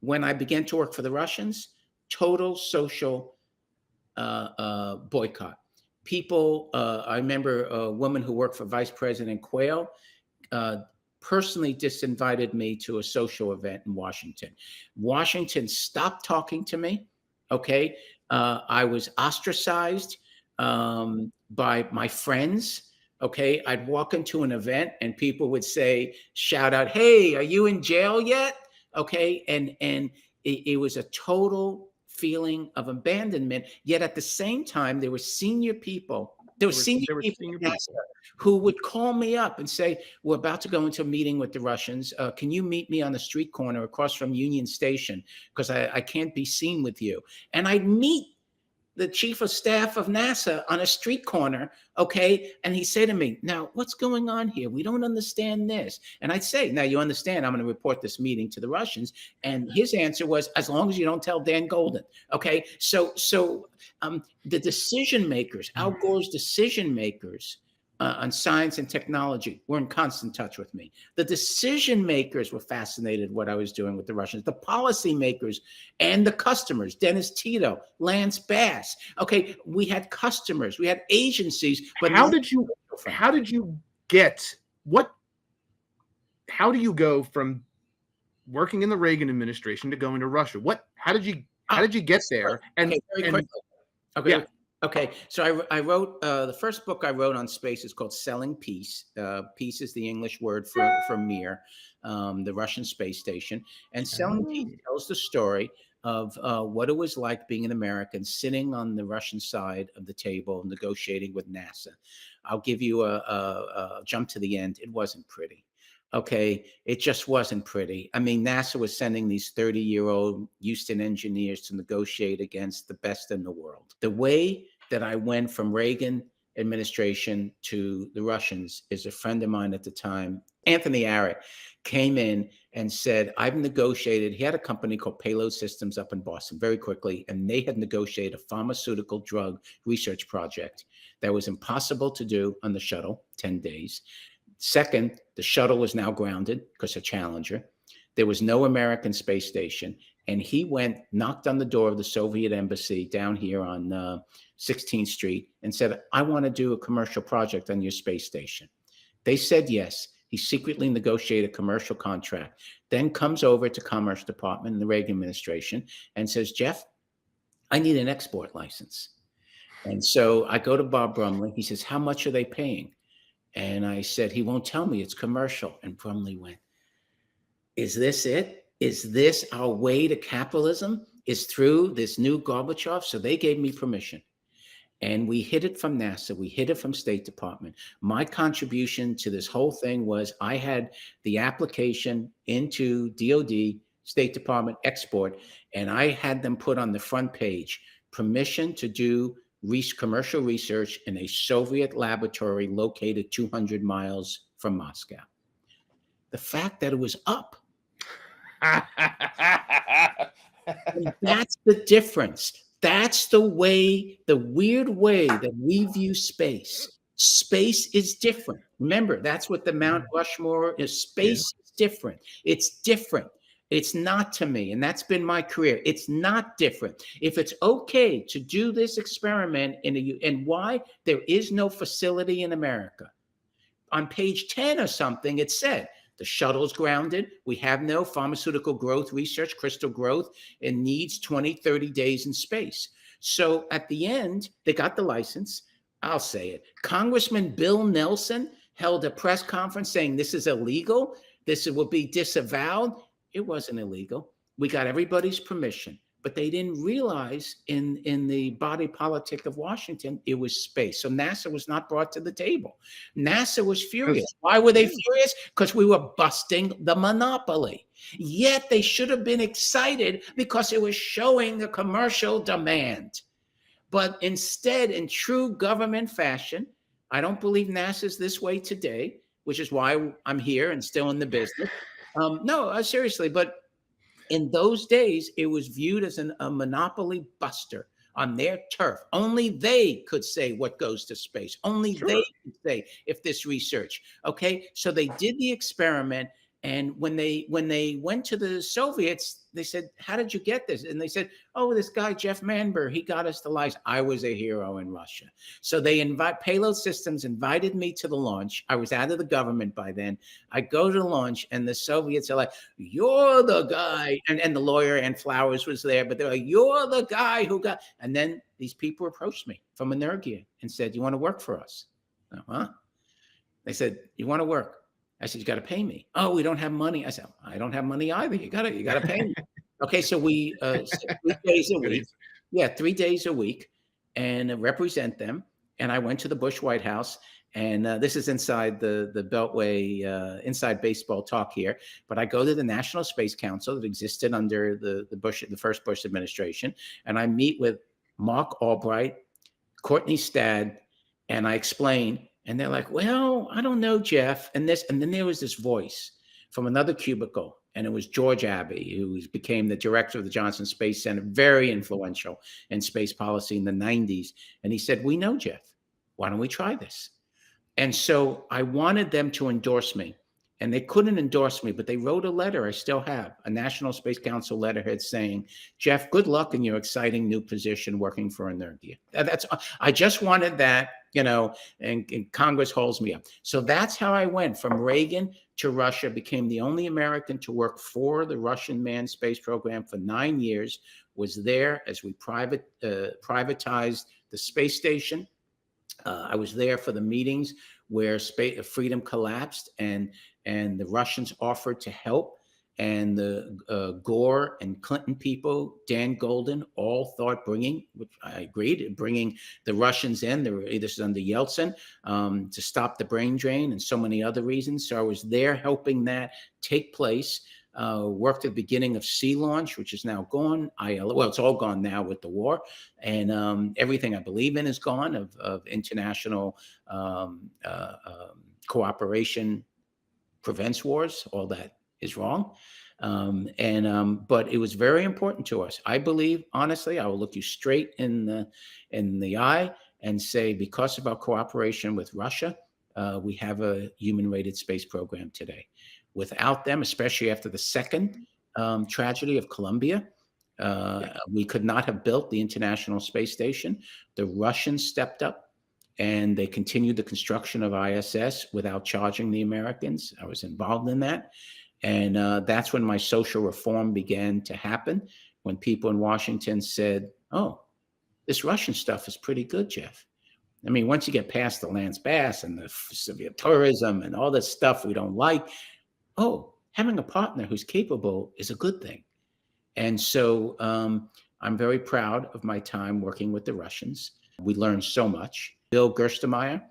S2: when I began to work for the Russians, total social boycott. People, I remember a woman who worked for Vice President Quayle, personally disinvited me to a social event in Washington. Washington stopped talking to me. Okay. I was ostracized by my friends. Okay. I'd walk into an event and people would shout out, "Hey, are you in jail yet?" Okay. And it was a total feeling of abandonment. Yet at the same time, there were senior people. There were senior people who would call me up and say, "We're about to go into a meeting with the Russians. Can you meet me on the street corner across from Union Station? Because I can't be seen with you." And I'd meet the chief of staff of NASA on a street corner, okay? And he said to me, "Now, what's going on here? We don't understand this." And I'd say, "Now, you understand, I'm going to report this meeting to the Russians." And his answer was, "As long as you don't tell Dan Golden." Okay, so the decision makers, Al Gore's decision makers on science and technology were in constant touch with me. The decision makers were fascinated what I was doing with the Russians. The policy makers and the customers, Dennis Tito, Lance Bass. Okay, we had customers, we had agencies. But
S1: how do you go from working in the Reagan administration to going to Russia? How did you get there?
S2: Okay, very quickly. Okay. Yeah. Okay, so I wrote the first book I wrote on space is called Selling Peace. Peace is the English word for Mir, the Russian space station. And Selling Peace tells the story of what it was like being an American sitting on the Russian side of the table negotiating with NASA. I'll give you a jump to the end. It wasn't pretty. Okay, it just wasn't pretty. I mean, NASA was sending these 30-year-old Houston engineers to negotiate against the best in the world. The way that I went from Reagan administration to the Russians is a friend of mine at the time, Anthony Arrett, came in and said, "I've negotiated." He had a company called Payload Systems up in Boston very quickly, and they had negotiated a pharmaceutical drug research project that was impossible to do on the shuttle, 10 days. Second, the shuttle was now grounded because of Challenger. There was no American space station. And he knocked on the door of the Soviet embassy down here on 16th Street and said, "I want to do a commercial project on your space station." They said yes. He secretly negotiated a commercial contract, then comes over to Commerce Department in the Reagan administration and says, "Jeff, I need an export license." And so I go to Bob Brumley. He says, "How much are they paying?" And I said, "He won't tell me, it's commercial." And Brumley went, "Is this it? Is this our way to capitalism? Is through this new Gorbachev?" So they gave me permission. And we hid it from NASA. We hid it from State Department. My contribution to this whole thing was I had the application into DOD, State Department export, and I had them put on the front page, permission to do commercial research in a Soviet laboratory located 200 miles from Moscow. The fact that it was up. That's the difference. That's the weird way that we view space. Space is different. Remember, that's what the Mount Rushmore is.
S1: Yeah.
S2: Space is different. It's different. It's not to me, and that's been my career. It's not different. If it's okay to do this experiment and why there is no facility in America. On page 10 or something, it said the shuttle's grounded. We have no pharmaceutical growth research, crystal growth. It needs 20, 30 days in space. So at the end, they got the license. I'll say it. Congressman Bill Nelson held a press conference saying this is illegal. This will be disavowed. It wasn't illegal. We got everybody's permission. But they didn't realize in the body politic of Washington, it was space. So NASA was not brought to the table. NASA was furious. Why were they furious? Because we were busting the monopoly. Yet they should have been excited because it was showing the commercial demand. But instead, in true government fashion, I don't believe NASA's this way today, which is why I'm here and still in the business. No, seriously, but in those days, it was viewed as a monopoly buster on their turf. Only they could say what goes to space. Only they could say if this research. Okay, so they did the experiment, and when they went to the Soviets, they said, "How did you get this?" And they said, "Oh, this guy Jeff Manber, he got us the license. I was a hero in Russia." So they Payload Systems invited me to the launch. I was out of the government by then. I go to the launch, and the Soviets are like, "You're the guy," and the lawyer Ann Flowers was there, but they're like, "You're the guy who got." And then these people approached me from Energia and said, "You want to work for us?" Huh? They said, "You want to work?" I said, "You got to pay me." "Oh, we don't have money." I said, "I don't have money either. You got to pay me." Okay, so we 3 days a week. Yeah, 3 days a week, and represent them. And I went to the Bush White House, and this is inside the Beltway, inside baseball talk here. But I go to the National Space Council that existed under the first Bush administration, and I meet with Mark Albright, Courtney Stad, and I explain. And they're like, "Well, I don't know, Jeff." And then there was this voice from another cubicle, and it was George Abbey, who became the director of the Johnson Space Center, very influential in space policy in the 90s. And he said, "We know, Jeff. Why don't we try this?" And so I wanted them to endorse me, and they couldn't endorse me, but they wrote a letter. I still have a National Space Council letterhead saying, "Jeff, good luck in your exciting new position working for Energia." I just wanted that, and Congress holds me up. So that's how I went from Reagan to Russia, became the only American to work for the Russian manned space program for 9 years, was there as we privatized the space station. I was there for the meetings where freedom collapsed, and the Russians offered to help. And the Gore and Clinton people, Dan Golden, all thought which I agreed, bringing the Russians in. This is under Yeltsin, to stop the brain drain and so many other reasons. So I was there helping that take place. Worked at the beginning of Sea Launch, which is now gone. Well, it's all gone now with the war, and everything I believe in is gone of international cooperation prevents wars. All that is wrong. But it was very important to us. I believe, honestly, I will look you straight in the eye and say, because of our cooperation with Russia, we have a human-rated space program today. Without them, especially after the second tragedy of Columbia, we could not have built the International Space Station. The Russians stepped up, and they continued the construction of ISS without charging the Americans. I was involved in that. And that's when my social reform began to happen, when people in Washington said, "Oh, this Russian stuff is pretty good, Jeff." I mean, once you get past the Lance Bass and the Soviet tourism and all this stuff we don't like, having a partner who's capable is a good thing. And so I'm very proud of my time working with the Russians. We learned so much. Bill Gerstenmaier,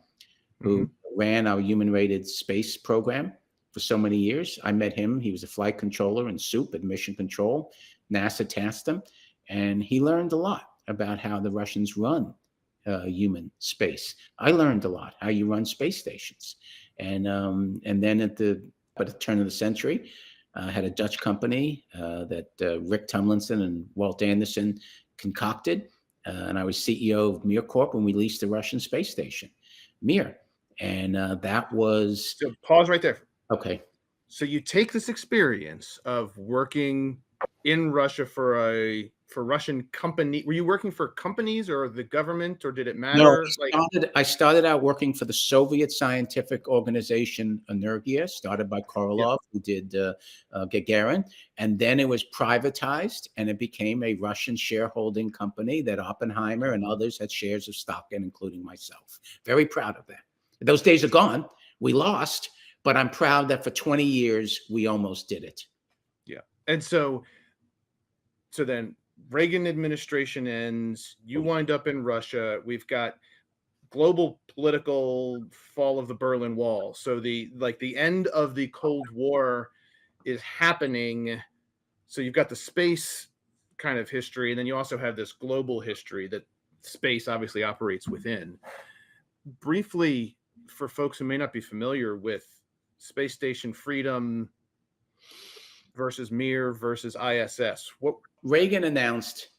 S2: who ran our human-rated space program for so many years, I met him. He was a flight controller in SOUP at Mission Control. NASA tasked him, and he learned a lot about how the Russians run human space. I learned a lot how you run space stations. And then at the turn of the century, had a Dutch company that Rick Tumlinson and Walt Anderson concocted, and I was CEO of Mir Corp when we leased the Russian space station, Mir. And that was
S1: So pause right there.
S2: okay.
S1: So you take this experience of working in Russia for Russian company. Were you working for companies or the government, or did it
S2: No,
S1: matter? Like,
S2: I started out working for the Soviet scientific organization Energia, started by
S1: yeah,
S2: Korolev, who did Gagarin, and then it was privatized, and it became a Russian shareholding company that Oppenheimer and others had shares of stock in, including myself. Very proud of that. Those days are gone. We lost, but I'm proud that for 20 years we almost did it.
S1: yeah. And so then Reagan administration ends. You wind up in Russia. We've got global political fall of the Berlin Wall. So the end of the Cold War is happening. So you've got the space kind of history, and then you also have this global history that space obviously operates within. Briefly, for folks who may not be familiar with Space Station Freedom versus Mir versus ISS, what
S2: Reagan announced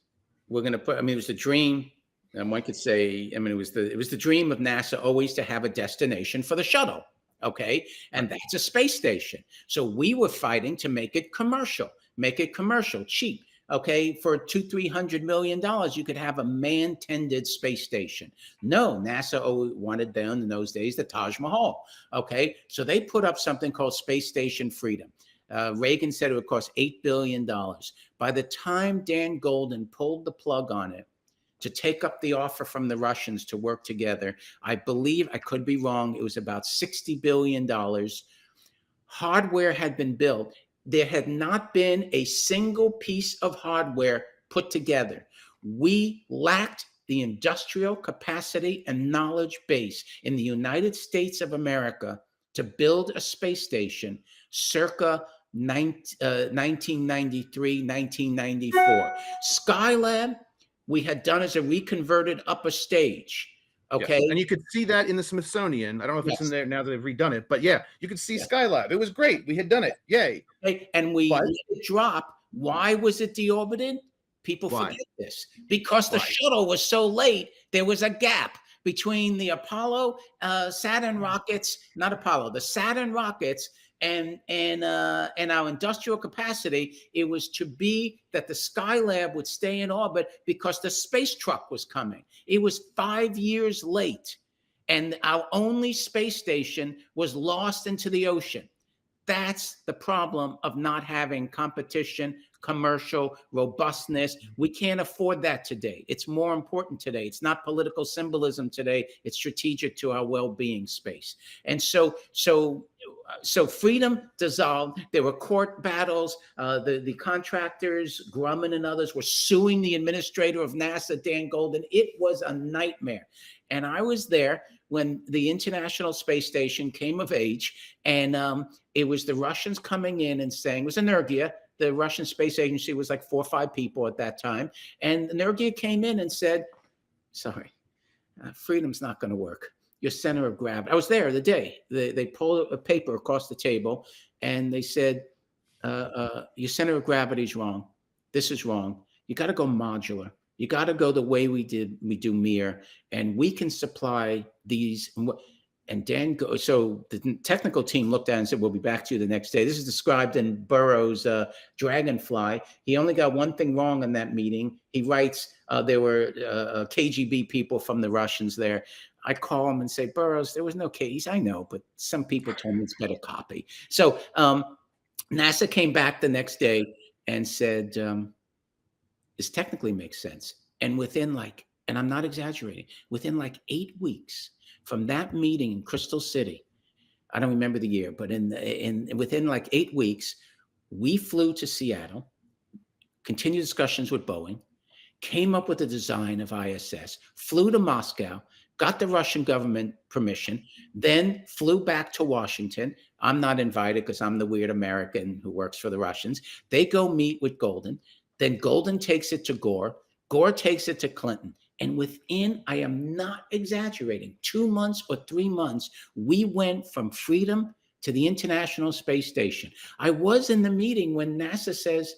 S2: we're going to put. I mean, it was the dream. And one could say, I mean, it was the dream of NASA always to have a destination for the shuttle. Okay, and that's a space station. So we were fighting to make it commercial, cheap. Okay, for $200-300 million, you could have a man-tended space station. No, NASA wanted them in those days the Taj Mahal. Okay, so they put up something called Space Station Freedom. Reagan said it would cost $8 billion. By the time Dan Golden pulled the plug on it to take up the offer from the Russians to work together, I believe, I could be wrong, it was about $60 billion. Hardware had been built. There had not been a single piece of hardware put together. We lacked the industrial capacity and knowledge base in the United States of America to build a space station circa 1993, 1994. Skylab, we had done as a reconverted upper stage. Okay.
S1: Yes. And you could see that in the Smithsonian. I don't know if it's in there now that they've redone it, but yeah, you could see Skylab. It was great. We had done it. Yay.
S2: Okay. And we let it drop. Why was it deorbited? People forget this. Because the shuttle was so late, there was a gap between the Apollo, Saturn rockets, not Apollo, the Saturn rockets and our industrial capacity. It was to be that the Skylab would stay in orbit because the space truck was coming. It was 5 years late, and our only space station was lost into the ocean. That's the problem of not having competition, commercial robustness. We can't afford that today. It's more important today. It's not political symbolism today. It's strategic to our well-being space. And so freedom dissolved. There were court battles. The contractors, Grumman and others, were suing the administrator of NASA, Dan Golden. It was a nightmare. And I was there when the International Space Station came of age, and it was the Russians coming in and saying, it was Energia. The Russian Space Agency was like 4 or 5 people at that time. And Energia came in and said, sorry, freedom's not going to work. Your center of gravity. I was there the day. They pulled a paper across the table, and they said, your center of gravity is wrong. This is wrong. You got to go modular. You got to go the way we do Mir, and we can supply these. And Dan, so the technical team looked at it and said, we'll be back to you the next day. This is described in Burroughs' Dragonfly. He only got one thing wrong in that meeting. He writes, there were KGB people from the Russians there. I call him and say, Burroughs, there was no case. I know, but some people told me it's better copy. So NASA came back the next day and said, this technically makes sense. And within and I'm not exaggerating, within 8 weeks from that meeting in Crystal City, I don't remember the year, but within 8 weeks, we flew to Seattle, continued discussions with Boeing, came up with a design of ISS, flew to Moscow, got the Russian government permission, then flew back to Washington. I'm not invited because I'm the weird American who works for the Russians. They go meet with Golden. Then Golden takes it to Gore. Gore takes it to Clinton. And within, I am not exaggerating, 2 months or 3 months, we went from freedom to the International Space Station. I was in the meeting when NASA says,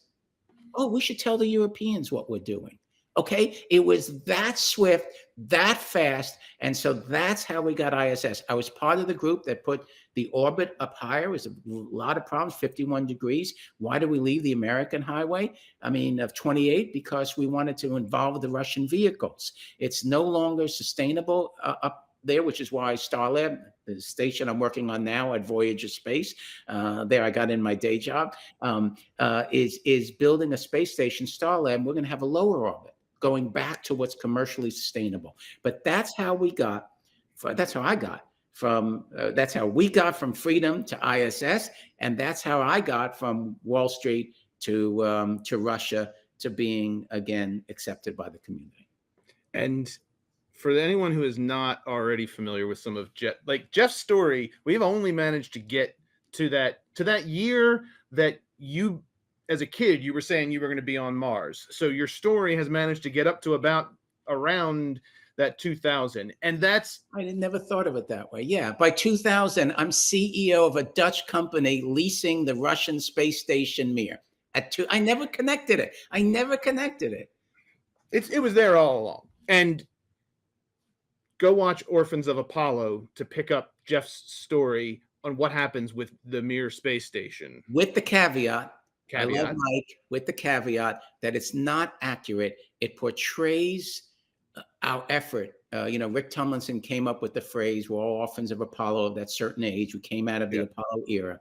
S2: oh, we should tell the Europeans what we're doing. Okay, it was that swift, that fast, and so that's how we got ISS. I was part of the group that put the orbit up higher. It was a lot of problems, 51 degrees. Why did we leave the American highway? I mean, of 28, because we wanted to involve the Russian vehicles. It's no longer sustainable up there, which is why Starlab, the station I'm working on now at Voyager Space, there I got in my day job, is building a space station, Starlab. We're going to have a lower orbit, going back to what's commercially sustainable. But that's how we got, that's how I got from, that's how we got from freedom to ISS. And that's how I got from Wall Street to Russia to being, again, accepted by the community.
S1: And for anyone who is not already familiar with some of Jeff's story, we've only managed to get to that year that you, as a kid, you were saying you were going to be on Mars. So your story has managed to get up to about around that 2000. And that's,
S2: I never thought of it that way. Yeah. By 2000, I'm CEO of a Dutch company leasing the Russian space station Mir. I never connected it.
S1: it was there all along. And go watch Orphans of Apollo to pick up Jeff's story on what happens with the Mir space station.
S2: With the caveat, I love Mike, with the caveat that it's not accurate. It portrays our effort. Rick Tomlinson came up with the phrase, we're all orphans of Apollo of that certain age. We came out of the Apollo era.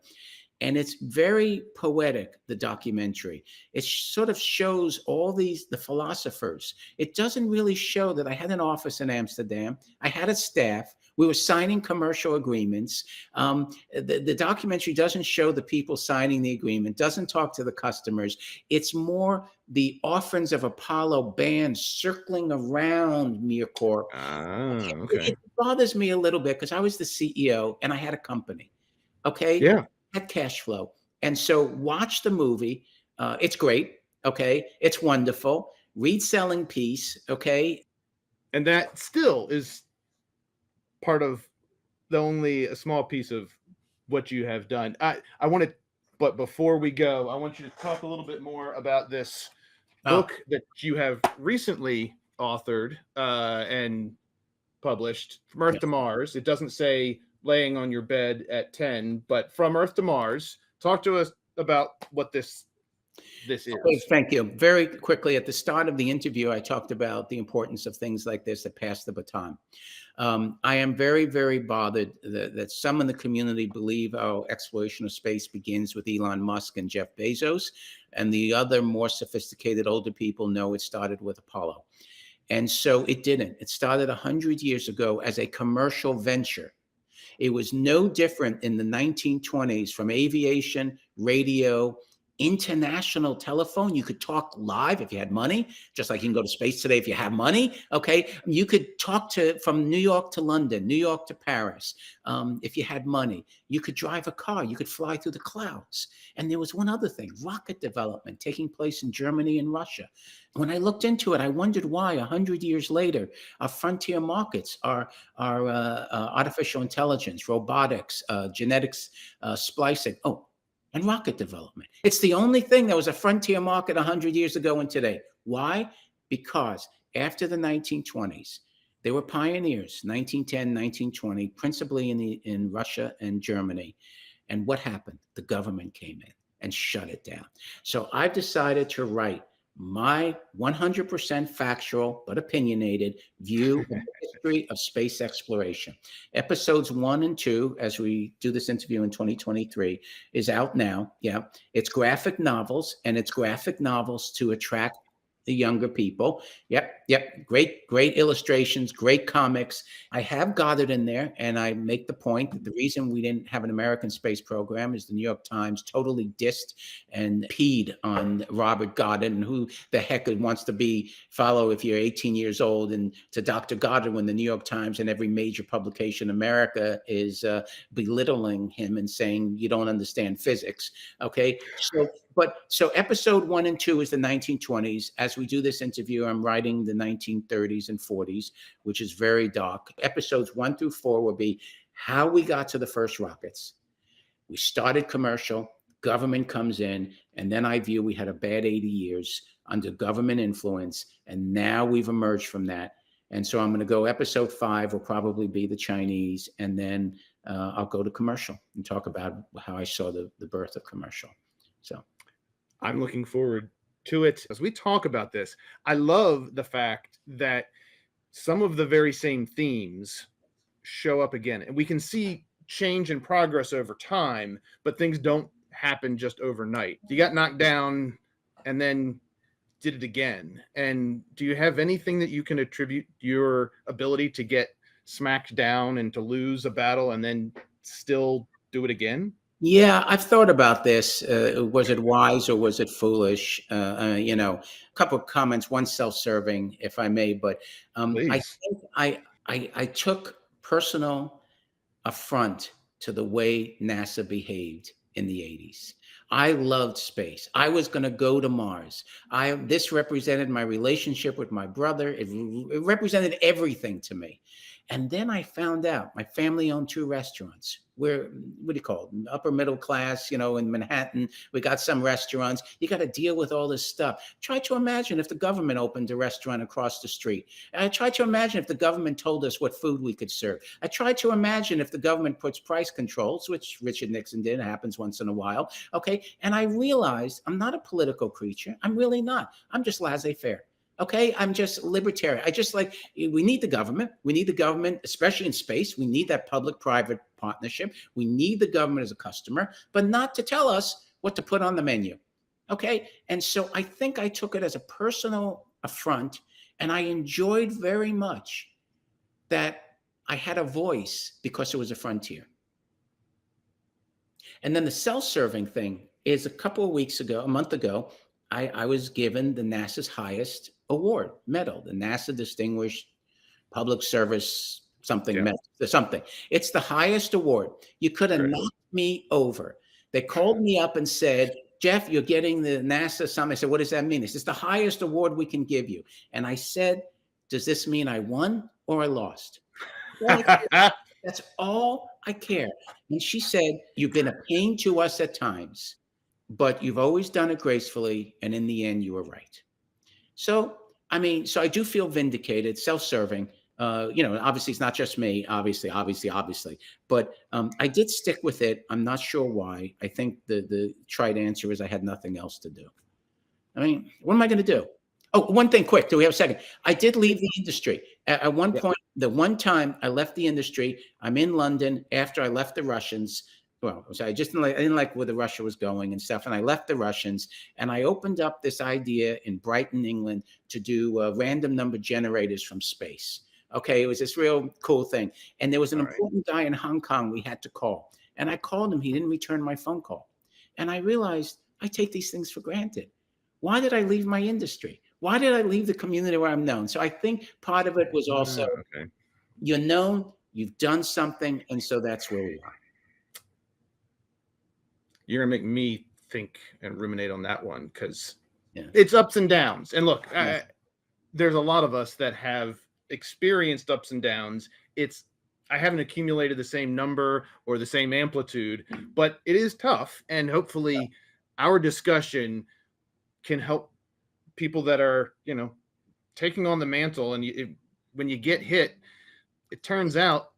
S2: And it's very poetic, the documentary. It sort of shows all the philosophers. It doesn't really show that I had an office in Amsterdam. I had a staff. We were signing commercial agreements. The documentary doesn't show the people signing the agreement, doesn't talk to the customers. It's more the orphans of Apollo band circling around Mir Corp.
S1: Okay.
S2: It bothers me a little bit because I was the CEO and I had a company. Okay.
S1: Yeah.
S2: Had cash flow. And so watch the movie. It's great. Okay. It's wonderful. Read Selling Peace. Okay.
S1: And that still is part of only a small piece of what you have done. But before we go, I want you to talk a little bit more about this book that you have recently authored and published, From Earth to Mars. It doesn't say laying on your bed at 10, but From Earth to Mars. Talk to us about what this is.
S2: Okay, thank you. Very quickly, at the start of the interview, I talked about the importance of things like this that pass the baton. I am very, very bothered that some in the community believe our exploration of space begins with Elon Musk and Jeff Bezos, and the other more sophisticated older people know it started with Apollo. And so it didn't. It started 100 years ago as a commercial venture. It was no different in the 1920s from aviation, radio, international telephone. You could talk live if you had money, just like you can go to space today if you have money. Okay. You could talk from New York to London, New York to Paris. If you had money, you could drive a car, you could fly through the clouds. And there was one other thing, rocket development taking place in Germany and Russia. When I looked into it, I wondered why 100 years later, our frontier markets are artificial intelligence, robotics, genetics, splicing. And rocket development. It's the only thing that was a frontier market 100 years ago and today. Why? Because after the 1920s, there were pioneers, 1910, 1920, principally in Russia and Germany. And what happened? The government came in and shut it down. So I've decided to write my 100% factual but opinionated view of the history of space exploration. Episodes 1 and 2, as we do this interview in 2023, is out now. Yeah, it's graphic novels, and it's graphic novels to attract the younger people. Yep. Great illustrations, great comics. I have Goddard in there, and I make the point that the reason we didn't have an American space program is the New York Times totally dissed and peed on Robert Goddard, and who the heck wants to follow if you're 18 years old and to Dr. Goddard when the New York Times and every major publication in America is belittling him and saying you don't understand physics. Okay, so episode 1 and 2 is the 1920s. As we do this interview, I'm writing the 1930s and 40s, which is very dark. Episodes 1 through 4 will be how we got to the first rockets. We started commercial, government comes in, and then I view we had a bad 80 years. under government influence. And now we've emerged from that. And so I'm going to go episode 5 will probably be the Chinese. And then I'll go to commercial and talk about how I saw the birth of commercial. So
S1: I'm looking forward to it. As we talk about this, I love the fact that some of the very same themes show up again. And we can see change and progress over time, but things don't happen just overnight. You got knocked down and then did it again. And do you have anything that you can attribute your ability to get smacked down and to lose a battle and then still do it again?
S2: yeah, I've thought about this. Was it wise or was it foolish? A couple of comments, one self-serving, if I may, but I
S1: Please.
S2: think I took personal affront to the way NASA behaved in the 80s. I loved space. I was going to go to Mars. This represented my relationship with my brother. It represented everything to me. And then I found out my family owned 2 restaurants. We're, what do you call it? Upper middle class, in Manhattan. We got some restaurants. You got to deal with all this stuff. Try to imagine if the government opened a restaurant across the street. I try to imagine if the government told us what food we could serve. I try to imagine if the government puts price controls, which Richard Nixon did, happens once in a while. Okay. And I realized I'm not a political creature. I'm really not. I'm just laissez-faire. Okay, I'm just libertarian. I just like, we need the government. We need the government, especially in space. We need that public-private partnership. We need the government as a customer, but not to tell us what to put on the menu. Okay, and so I think I took it as a personal affront, and I enjoyed very much that I had a voice because it was a frontier. And then the self-serving thing is a month ago, I was given the NASA's highest award, medal, the NASA Distinguished Public Service something medal, something. It's the highest award. You could have knocked me over. They called me up and said, Jeff, you're getting the NASA something. I said, what does that mean? It's the highest award we can give you. And I said, does this mean I won or I lost? That's all I care. And she said, you've been a pain to us at times, but you've always done it gracefully. And in the end, you were right. So I do feel vindicated, self-serving. Obviously it's not just me, obviously, but I did stick with it. I'm not sure why. I think the trite answer is I had nothing else to do. What am I going to do? Oh, one thing quick. Do we have a second? I did leave the industry at one point. The one time I left the industry, I'm in London after I left the Russians. Well, I didn't like where the Russia was going and stuff. And I left the Russians and I opened up this idea in Brighton, England, to do random number generators from space. Okay. It was this real cool thing. And there was an important guy in Hong Kong we had to call. And I called him. He didn't return my phone call. And I realized I take these things for granted. Why did I leave my industry? Why did I leave the community where I'm known? So I think part of it was also, you're known, you've done something. And so that's where we are.
S1: You're going to make me think and ruminate on that one because it's ups and downs. And look, there's a lot of us that have experienced ups and downs. I haven't accumulated the same number or the same amplitude, but it is tough. And hopefully our discussion can help people that are, taking on the mantle. And when you get hit, it turns out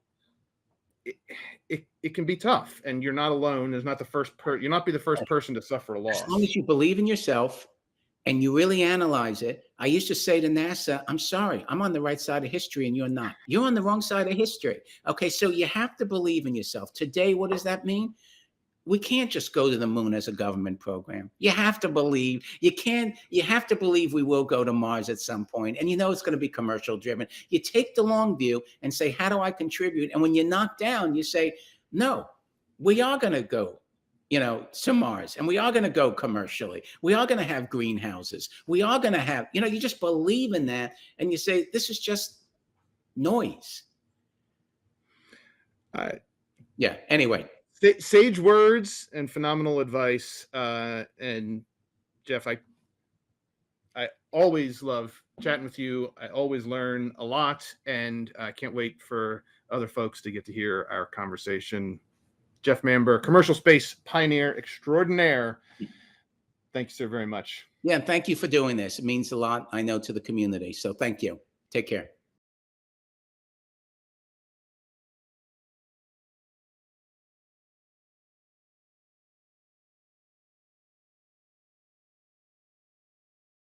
S1: it can be tough, and you're not alone. There's not you'll not be the first person to suffer a loss.
S2: As long as you believe in yourself and you really analyze it. I used to say to NASA, I'm sorry, I'm on the right side of history and you're not. You're on the wrong side of history. Okay, so you have to believe in yourself. Today, what does that mean? We can't just go to the moon as a government program. You have to believe. You have to believe we will go to Mars at some point. And it's going to be commercial driven. You take the long view and say, how do I contribute? And when you're knocked down, you say, no, we are going to go, to Mars, and we are going to go commercially. We are going to have greenhouses. We are going to have, you just believe in that. And you say, this is just noise. Anyway.
S1: Sage words and phenomenal advice. And Jeff, I always love chatting with you. I always learn a lot, and I can't wait for other folks to get to hear our conversation. Jeff Manber, commercial space pioneer extraordinaire. Thank you so very much.
S2: Yeah, and thank you for doing this. It means a lot, I know, to the community. So thank you. Take care.